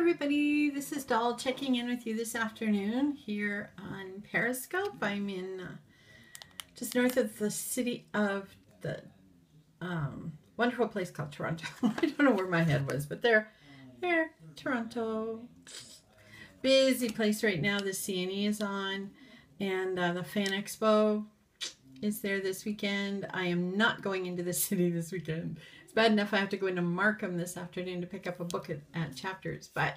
everybody, this is Doll checking in with you this afternoon here on Periscope. I'm in just north of the city of the wonderful place called Toronto. I don't know where my head was, but there, Toronto. Busy place right now. The CNE is on, and the Fan Expo is there this weekend. I am not going into the city this weekend. It's bad enough I have to go into Markham this afternoon to pick up a book at Chapters, but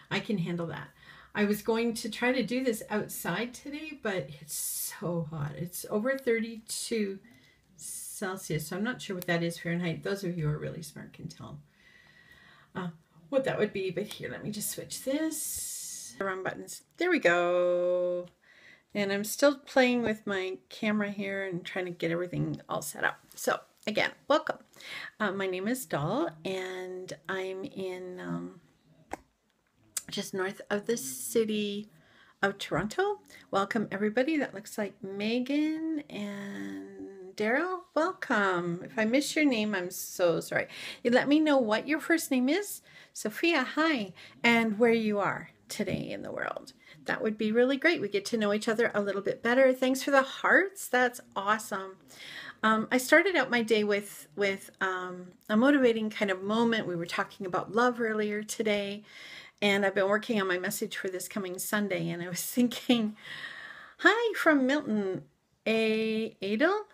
I can handle that. I was going to try to do this outside today, but it's so hot. It's over 32 Celsius, so I'm not sure what that is Fahrenheit. Those of you who are really smart can tell what that would be, but here, let me just switch this. Wrong buttons. There we go. And I'm still playing with my camera here and trying to get everything all set up. So again, welcome. My name is Doll, and I'm in just north of the city of Toronto. Welcome everybody. That looks like Megan and Daryl. Welcome. If I miss your name, I'm so sorry. You let me know what your first name is. Sophia, hi, and where you are today in the world. That would be really great. We get to know each other a little bit better. Thanks for the hearts. That's awesome. I started out my day with a motivating kind of moment. We were talking about love earlier today, and I've been working on my message for this coming Sunday, and I was thinking, hi from Milton. Adel?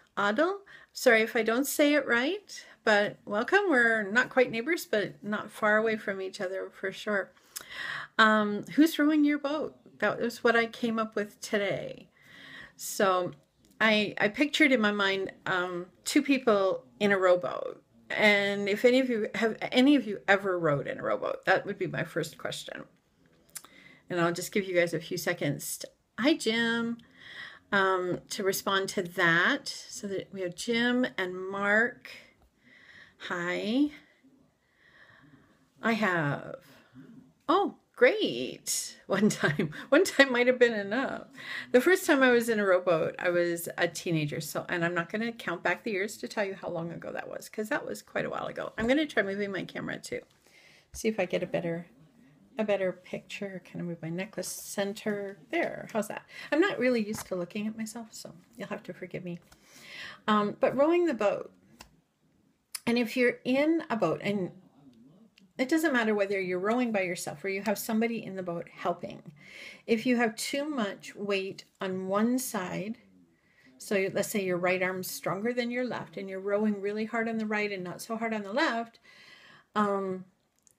Sorry if I don't say it right, but welcome. We're not quite neighbors, but not far away from each other for sure. Who's rowing your boat? That was what I came up with today. So I pictured in my mind two people in a rowboat. And if any of you ever rowed in a rowboat, that would be my first question. And I'll just give you guys a few seconds. Hi, Jim, to respond to that. So that we have Jim and Mark. Hi. I have, oh, great. One time might have been enough. The first time I was in a rowboat, I was a teenager. So, and I'm not going to count back the years to tell you how long ago that was, because that was quite a while ago. I'm going to try moving my camera too. See if I get a better picture. Kind of move my necklace center there. How's that? I'm not really used to looking at myself, so you'll have to forgive me. But rowing the boat. And if you're in a boat, and it doesn't matter whether you're rowing by yourself or you have somebody in the boat helping. If you have too much weight on one side, so let's say your right arm's stronger than your left and you're rowing really hard on the right and not so hard on the left,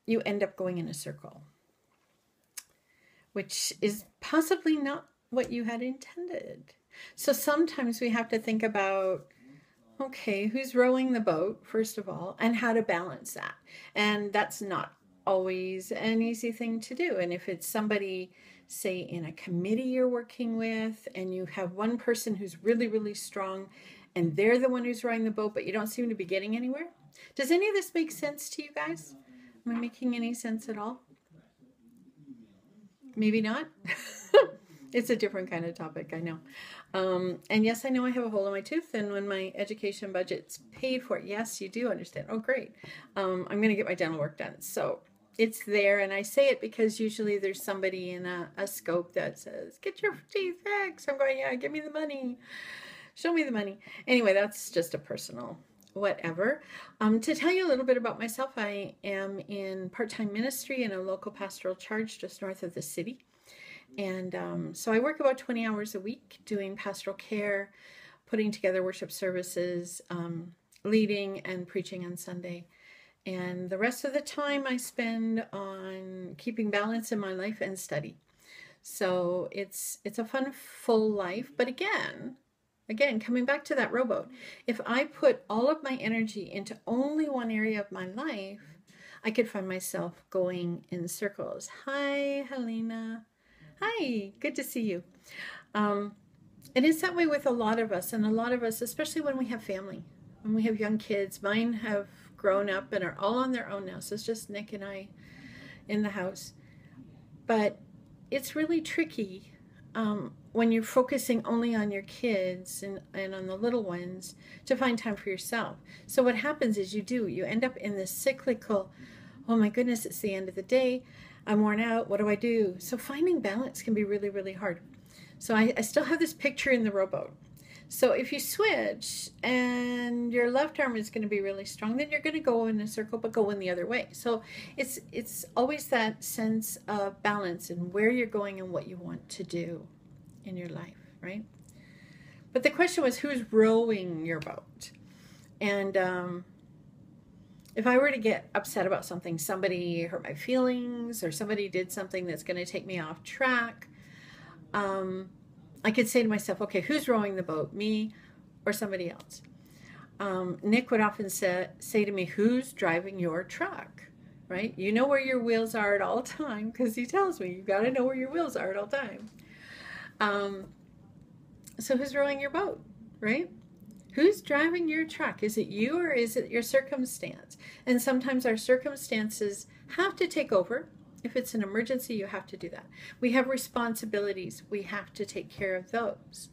you end up going in a circle, which is possibly not what you had intended. So sometimes we have to think about, okay, who's rowing the boat, first of all, and how to balance that. And that's not always an easy thing to do. And if it's somebody, say, in a committee you're working with, and you have one person who's really, really strong, and they're the one who's rowing the boat, but you don't seem to be getting anywhere. Does any of this make sense to you guys? Am I making any sense at all? Maybe not. It's a different kind of topic, I know. And yes, I know I have a hole in my tooth, and when my education budget's paid for it, yes, you do understand. Oh, great. I'm going to get my dental work done. So it's there, and I say it because usually there's somebody in a scope that says, get your teeth fixed. I'm going, yeah, give me the money. Show me the money. Anyway, that's just a personal whatever. To tell you a little bit about myself, I am in part-time ministry in a local pastoral charge just north of the city. And so I work about 20 hours a week doing pastoral care, putting together worship services, leading and preaching on Sunday. And the rest of the time I spend on keeping balance in my life and study. So it's a fun, full life. But again, coming back to that rowboat, if I put all of my energy into only one area of my life, I could find myself going in circles. Hi, Helena. Hi, good to see you. It is that way with a lot of us, and a lot of us, especially when we have family, when we have young kids. Mine have grown up and are all on their own now, so it's just Nick and I in the house. But it's really tricky when you're focusing only on your kids and on the little ones to find time for yourself. So what happens is you end up in this cyclical, oh my goodness, it's the end of the day. I'm worn out. What do I do? So finding balance can be really, really hard. So I still have this picture in the rowboat. So if you switch and your left arm is going to be really strong, then you're going to go in a circle, but go in the other way. So it's always that sense of balance and where you're going and what you want to do in your life, right? But the question was, who's rowing your boat? And if I were to get upset about something, somebody hurt my feelings or somebody did something that's going to take me off track, I could say to myself, okay, who's rowing the boat, me or somebody else? Nick would often say to me, who's driving your truck, right? You know where your wheels are at all time, because he tells me, you got to know where your wheels are at all time. So who's rowing your boat, right? Who's driving your truck? Is it you or is it your circumstance? And sometimes our circumstances have to take over. If it's an emergency, you have to do that. We have responsibilities. We have to take care of those.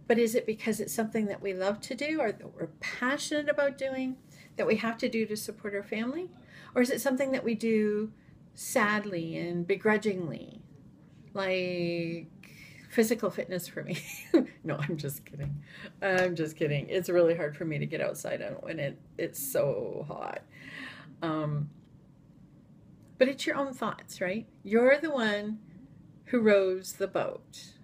But is it because it's something that we love to do or that we're passionate about doing that we have to do to support our family? Or is it something that we do sadly and begrudgingly, like physical fitness for me? No, I'm just kidding. I'm just kidding. It's really hard for me to get outside when it's so hot. But it's your own thoughts, right? You're the one who rows the boat.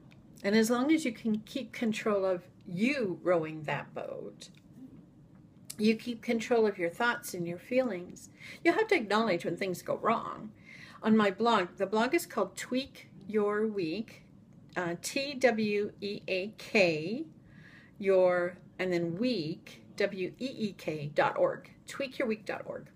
And as long as you can keep control of you rowing that boat, you keep control of your thoughts and your feelings. You have to acknowledge when things go wrong. On my blog, the blog is called Tweak Your Week, TWEAK, and then week, WEEK.org, tweakyourweek.org.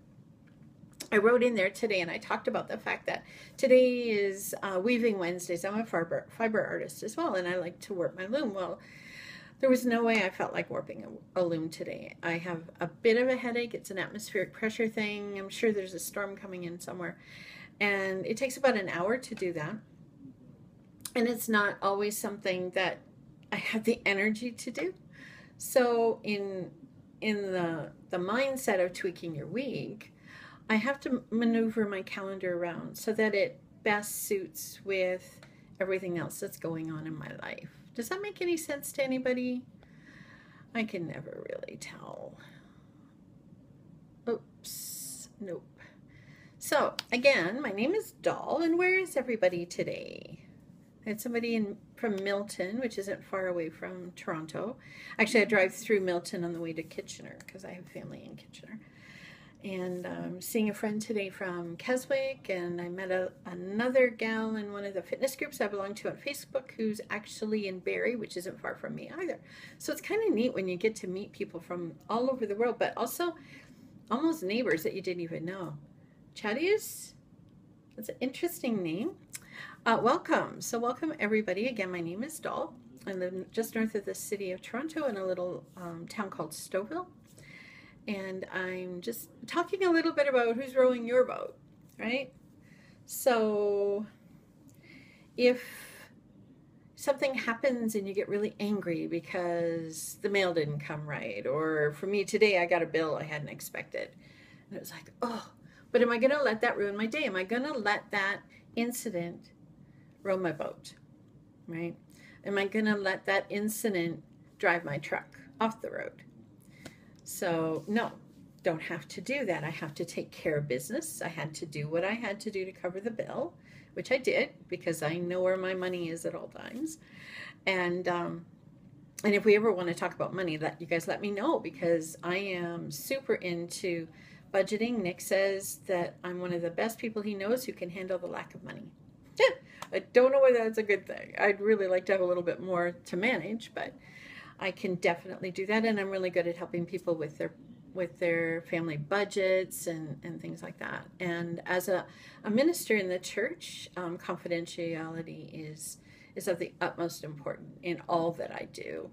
I wrote in there today and I talked about the fact that today is Weaving Wednesdays. I'm a fiber artist as well, and I like to warp my loom. Well, there was no way I felt like warping a loom today. I have a bit of a headache. It's an atmospheric pressure thing. I'm sure there's a storm coming in somewhere. And it takes about an hour to do that. And it's not always something that I have the energy to do. So in the mindset of tweaking your week, I have to maneuver my calendar around so that it best suits with everything else that's going on in my life. Does that make any sense to anybody? I can never really tell. Oops, nope. So again, my name is Doll, and where is everybody today? I had somebody from Milton, which isn't far away from Toronto. Actually, I drive through Milton on the way to Kitchener because I have family in Kitchener. And I'm seeing a friend today from Keswick, and I met another gal in one of the fitness groups I belong to on Facebook who's actually in Barrie, which isn't far from me either. So it's kind of neat when you get to meet people from all over the world, but also almost neighbors that you didn't even know. Chadius, that's an interesting name. Welcome. So welcome everybody. Again, my name is Doll. I live just north of the city of Toronto in a little town called Stouffville. And I'm just talking a little bit about who's rowing your boat, right? So if something happens and you get really angry because the mail didn't come right, or for me today, I got a bill I hadn't expected. And it was like, oh, but am I going to let that ruin my day? Am I going to let that incident row my boat, right? Am I going to let that incident drive my truck off the road? So no, don't have to do that. I have to take care of business. I had to do what I had to do to cover the bill, which I did because I know where my money is at all times. And if we ever want to talk about money, you guys let me know, because I am super into budgeting. Nick says that I'm one of the best people he knows who can handle the lack of money. I don't know whether that's a good thing. I'd really like to have a little bit more to manage, but I can definitely do that, and I'm really good at helping people with their family budgets and things like that. And as a minister in the church, confidentiality is of the utmost importance in all that I do,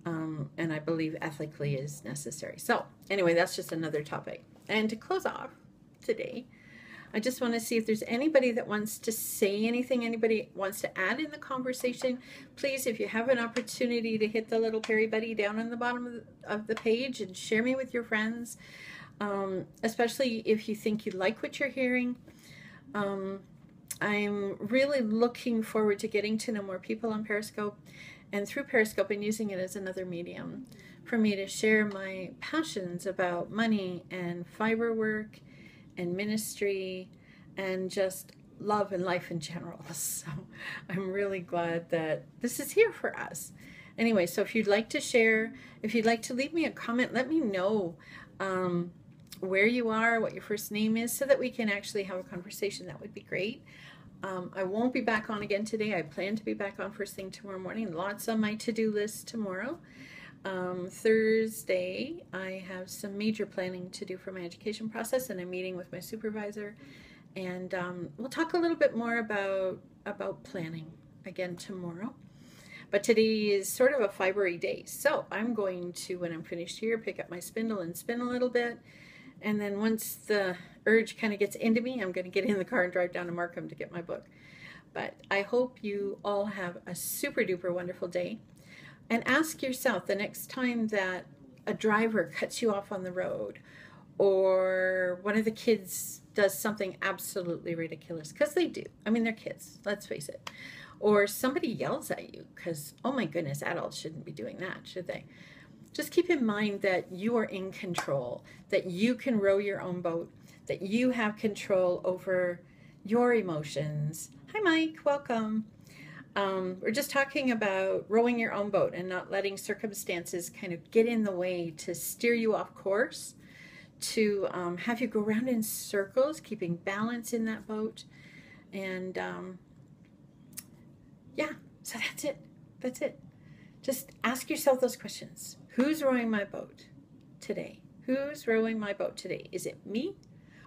and I believe ethically is necessary. So anyway, that's just another topic. And to close off today, I just want to see if there's anybody that wants to say anything, anybody wants to add in the conversation. Please, if you have an opportunity to hit the little Perry Buddy down on the bottom of the page and share me with your friends, especially if you think you like what you're hearing. I'm really looking forward to getting to know more people on Periscope, and through Periscope and using it as another medium for me to share my passions about money and fiber work and ministry and just love and life in general. So I'm really glad that this is here for us. Anyway, so if you'd like to share, if you'd like to leave me a comment, let me know where you are, what your first name is, so that we can actually have a conversation. That would be great. I won't be back on again today. I plan to be back on first thing tomorrow morning. Lots on my to-do list tomorrow. Thursday, I have some major planning to do for my education process, and a meeting with my supervisor. And we'll talk a little bit more about planning again tomorrow. But today is sort of a fibery day. So I'm going to, when I'm finished here, pick up my spindle and spin a little bit. And then once the urge kind of gets into me, I'm going to get in the car and drive down to Markham to get my book. But I hope you all have a super duper wonderful day. And ask yourself the next time that a driver cuts you off on the road, or one of the kids does something absolutely ridiculous, because they do. I mean, they're kids, let's face it. Or somebody yells at you, because, oh my goodness, adults shouldn't be doing that, should they? Just keep in mind that you are in control, that you can row your own boat, that you have control over your emotions. Hi, Mike, welcome. We're just talking about rowing your own boat and not letting circumstances kind of get in the way to steer you off course, to have you go around in circles, keeping balance in that boat. And yeah, so that's it. That's it. Just ask yourself those questions. Who's rowing my boat today? Who's rowing my boat today? Is it me,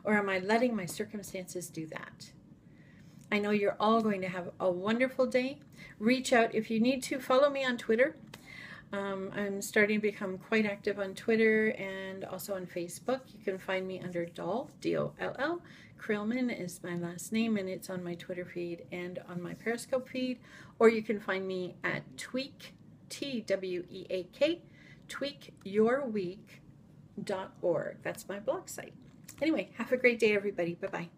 or am I letting my circumstances do that? I know you're all going to have a wonderful day. Reach out if you need to. Follow me on Twitter. I'm starting to become quite active on Twitter and also on Facebook. You can find me under Doll, D-O-L-L. Krillman is my last name, and it's on my Twitter feed and on my Periscope feed. Or you can find me at Tweak, T-W-E-A-K, tweakyourweek.org. That's my blog site. Anyway, have a great day, everybody. Bye-bye.